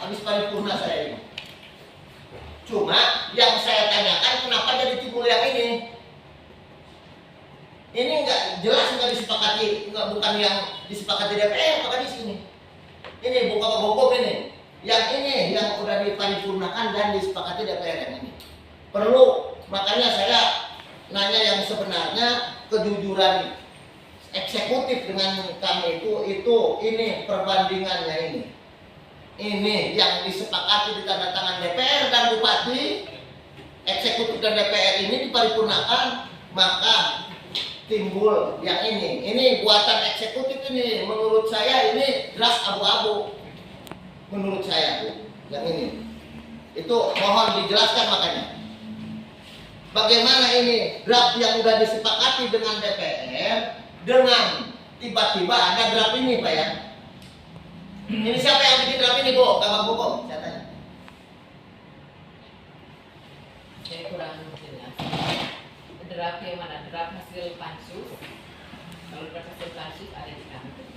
habis paripurna saya ini. Cuma yang saya tanyakan kenapa jadi timbul yang ini? Ini nggak jelas, nggak disepakati, nggak, bukan yang disepakati DPR, maka di sini. Ini bukan hukum ini. Yang ini yang udah diparipurnakan dan disepakati DPR yang ini. Perlu, makanya saya nanya yang sebenarnya kejujuran eksekutif dengan kami itu ini perbandingannya ini. Ini yang disepakati di tanda tangan DPR dan Bupati, eksekutif dan DPR ini diparipurnakan, maka timbul yang ini. Ini buatan eksekutif ini, menurut saya ini jelas abu-abu. Menurut saya tuh, yang ini. Itu mohon dijelaskan makanya. Bagaimana ini draft yang sudah disepakati dengan DPR, dengan tiba-tiba ada draft ini Pak ya. Ini siapa yang bikin draft ini Bu? Kamu Bu? Saya tanya. Saya kurang jelas. Draft yang mana? Draft hasil pansus. Kalau draft hasil pansus ada di kantor.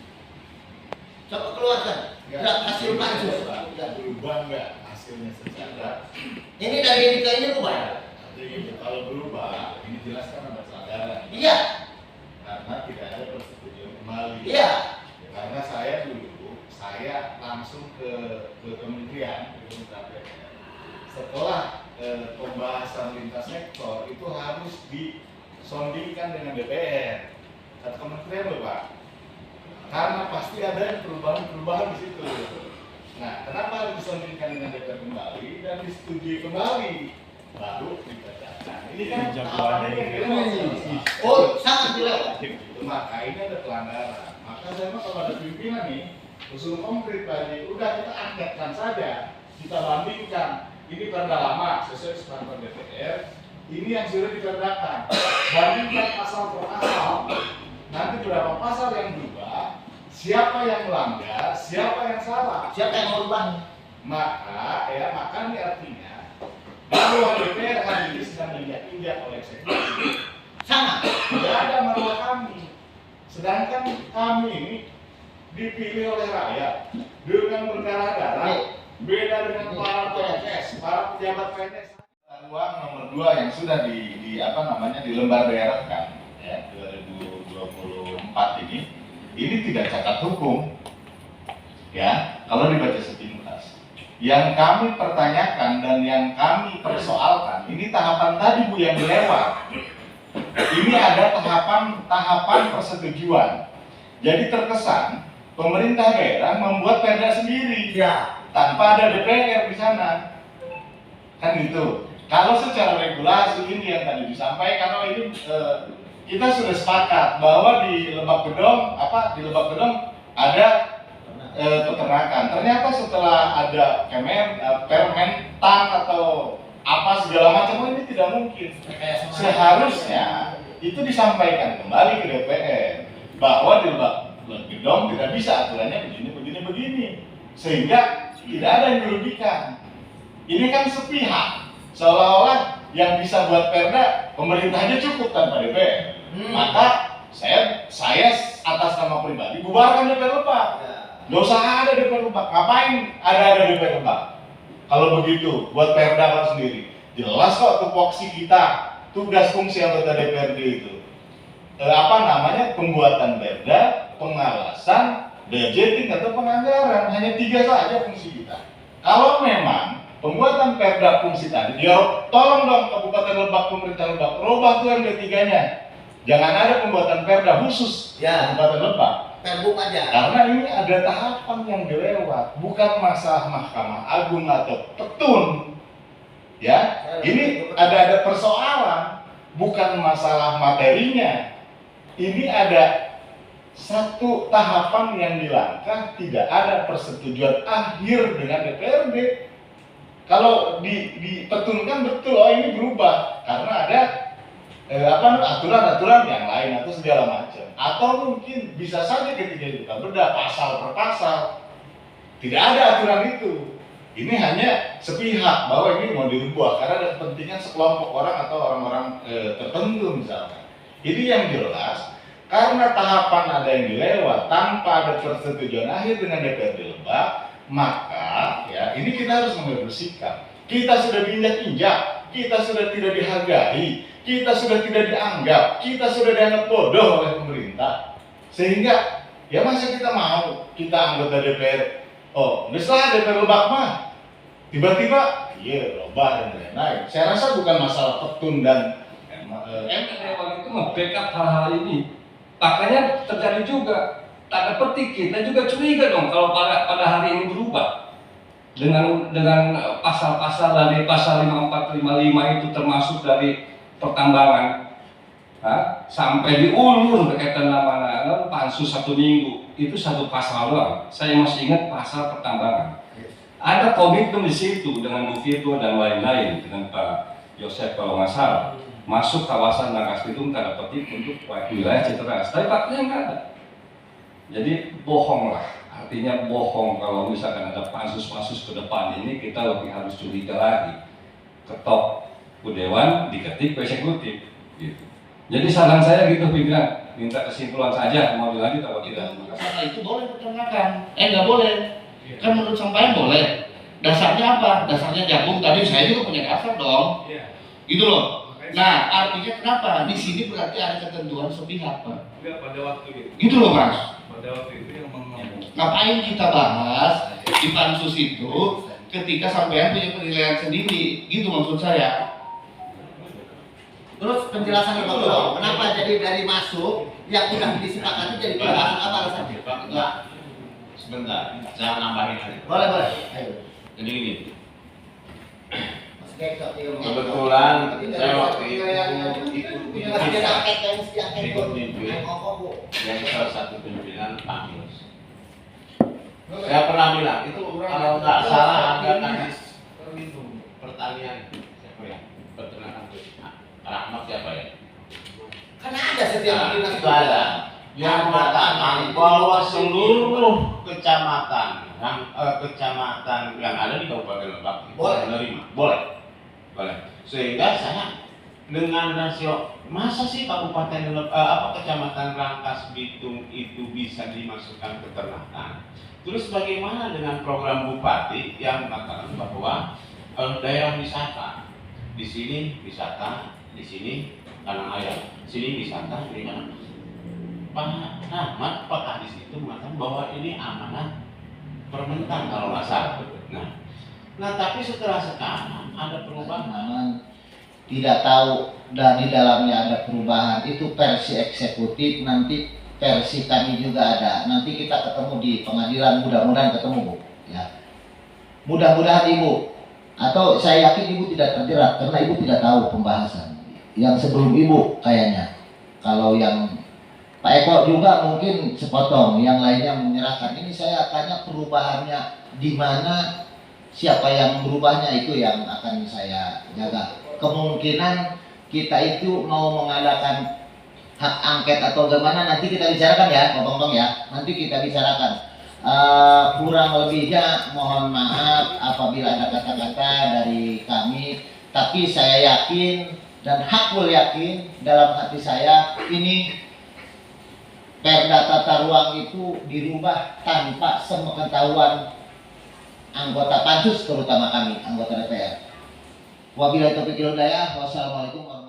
Coba keluarkan draft hasil pansus. Berubah nggak hasilnya secara? Ini dari ini ke ini berubah ya? Jadi kalau berubah, ini jelas kan ada pelanggaran. Iya. Karena tidak ada persetujuan kembali. Iya. Karena saya dulu, saya langsung ke kementerian, ke Kementerian PPR. Setelah pembahasan lintas sektor itu harus disondingkan dengan DPR. Kata kementerian loh Pak. Karena pasti ada perubahan-perubahan di situ. Nah, kenapa harus disondingkan dengan DPR kembali dan disetujui kembali? Baru dibacakan. Ini kan tahapannya ini. Oh, sangat jelas. Maka ini ada pelanggaran. Maka saya mah kalau ada pimpinan nih, usul konkret tadi, udah kita angkatkan saja, kita bandingkan. Ini perda lama sesuai standar DPR. Ini yang sudah diperdakan. Bandingkan pasal per pasal. Nanti berapa pasal yang berubah, siapa yang melanggar, siapa yang salah, Siapa yang merubah? maka ini artinya bahwa DPR hari ini sedang diinjak-injak oleh eksekutif. Sangat. Tidak ada marwah kami. Sedangkan kami ini dipilih oleh rakyat dengan berdarah-darah. Beda dengan para PNS, para pejabat PNS. Uang nomor 2 yang sudah di lembar daerahkan ya 2024 ini tidak cacat hukum. Ya, kalau dibaca sepintas. Yang kami pertanyakan dan yang kami persoalkan, ini tahapan tadi Bu yang dilewat. Ini ada tahapan persetujuan. Jadi terkesan pemerintah daerah membuat perda sendiri, Ya. tanpa ada DPR di sana. Kan gitu. Kalau secara regulasi ini yang tadi disampaikan, kalau ini kita sudah sepakat bahwa di Lebak Gedong ada peternakan. Ternyata setelah ada Permentan atau apa segala macam, ini tidak mungkin. Seharusnya itu disampaikan kembali ke DPR bahwa di Lebak Gedong tidak bisa aturannya begini, sehingga tidak ada yang dirugikan. Ini kan sepihak, seolah-olah yang bisa buat perda pemerintahnya cukup tanpa DPR. Maka saya atas nama pribadi bubarkan DPR Lebak. Gak usah ada DPR Lebak. Ngapain ada DPR Lebak? Kalau begitu, buat perda kan sendiri. Jelas kok tupoksi kita, tugas fungsi anggota DPRD itu. Pembuatan perda, pengawasan, budgeting atau penganggaran. Hanya 3 saja fungsi kita. Kalau memang pembuatan perda fungsi tadi, ya tolong dong Kabupaten Lebak, pemerintah Lebak, robah tuh yang ketiga-nya. Jangan ada pembuatan perda khusus Kabupaten Lebak. Perbuk aja. Karena ini ada tahapan yang dilewat, bukan masalah Mahkamah Agung atau petun. Ya, ini ada persoalan, bukan masalah materinya. Ini ada satu tahapan yang dilangkah, tidak ada persetujuan akhir dengan DPRD. Kalau dipetunkan betul, oh ini berubah karena ada aturan-aturan yang lain atau segala macam. Atau mungkin bisa saja ketika kita bedah pasal per pasal, tidak ada aturan itu. Ini hanya sepihak bahwa ini mau dirubah karena ada kepentingan sekelompok orang atau orang-orang tertentu misalkan. Ini yang jelas karena tahapan ada yang dilewat tanpa ada persetujuan akhir dengan DPRD Lebak, maka ya ini kita harus mengambil sikap. Kita sudah diinjak-injak, kita sudah tidak dihargai, kita sudah tidak dianggap, kita sudah dianggap bodoh oleh pemerintah. Sehingga ya masa kita mau kita anggota DPR, oh misalnya DPR Lebak mah tiba-tiba iya Lebak dan lain-lain. Saya rasa bukan masalah petun dan Dewan itu membackup hal-hal ini. Makanya terjadi juga tanda petik kita juga curiga dong kalau pada hari ini berubah dengan pasal-pasal dari pasal 54 55 itu termasuk dari pertambangan sampai diulur berkaitan nama pansus 1 minggu itu 1 pasal doang. Saya masih ingat pasal pertambangan. Ada komitmen di situ dengan Bu Firdo dan lain-lain dengan Pak Yosef kalau nggak salah masuk kawasan Nagas Bitung tanda petik untuk wilayah Citeras. Tapi faktanya nggak ada. Jadi bohong lah. Artinya bohong kalau misalkan ada pansus-pansus ke depan ini kita lebih harus curiga lagi. Ketok ke Dewan, diketik ke eksekutif. Gitu. Jadi saran saya gitu pimpinan, minta kesimpulan saja mau dilanjut atau tidak. Karena itu boleh peternakan, nggak boleh. Kan menurut sampean boleh. Dasarnya apa? Dasarnya jagung. Tadi saya juga punya dasar dong. Gitu loh. Nah, artinya kenapa? Di sini berarti ada ketentuan sepihak, Pak. Enggak pada waktu itu. Gitu loh, Mas. Pada waktu itu yang Ngapain kita bahas di pansus itu ketika sampean punya penilaian sendiri? Gitu maksud saya. Terus penjelasan itu dong, kenapa jadi dari masuk yang udah disepakati jadi pembahasan apa alasannya? Enggak. Sebentar, saya nambahin aja. Boleh, boleh. Ayo. Jadi gini, Mas Kekok, iya, kebetulan Iya, saya waktu itu Iya, masih ada angket, kan, mesti angket. ikut mimpi Ngomong, Bu. yang salah satu pimpinan Pamus. Saya pernah bilang, itu kalau nggak salah ada kadis pertanian siapa ya? Peternakan Rahmat siapa ya? Karena ada setiap Nah, dinas itu ada yang mengatakan bahwa seluruh kecamatan yang ada di Kabupaten Lebak itu Boleh. menerima, boleh. Sehingga saya dengan rasio masa sih kecamatan Rangkas Bitung itu bisa dimasukkan ke peternakan. Terus bagaimana dengan program bupati yang mengatakan bahwa daerah wisata di sini wisata, di sini tanah air, di sini wisata, di mana? Pak Rahmat, Pak Kadis itu mengatakan bahwa ini amanah Permentan kalau nggak salah. Nah tapi setelah sekarang ada perubahan. Memang tidak tahu dan di dalamnya ada perubahan itu versi eksekutif, nanti versi kami juga ada. Nanti kita ketemu di pengadilan, mudah-mudahan ketemu, Bu. Ya. Mudah-mudahan Ibu, atau saya yakin Ibu tidak terjerat karena Ibu tidak tahu pembahasan yang sebelum Ibu kayaknya. Kalau yang Pak Eko juga mungkin sepotong, yang lainnya menyerahkan. Ini saya tanya perubahannya di mana, siapa yang berubahnya itu yang akan saya jaga. Kemungkinan kita itu mau mengadakan hak angket atau bagaimana nanti kita bicarakan ya, Bang ya. Nanti kita bicarakan. Kurang lebihnya mohon maaf apabila ada kata-kata dari kami, tapi saya yakin dan hakul yakin dalam hati saya ini Perda Tata Ruang itu dirubah tanpa sepengetahuan anggota pansus, terutama kami anggota DPR. Wabillahi taufiq wal hidayah. Wassalamualaikum warahmatullahi wabarakatuh.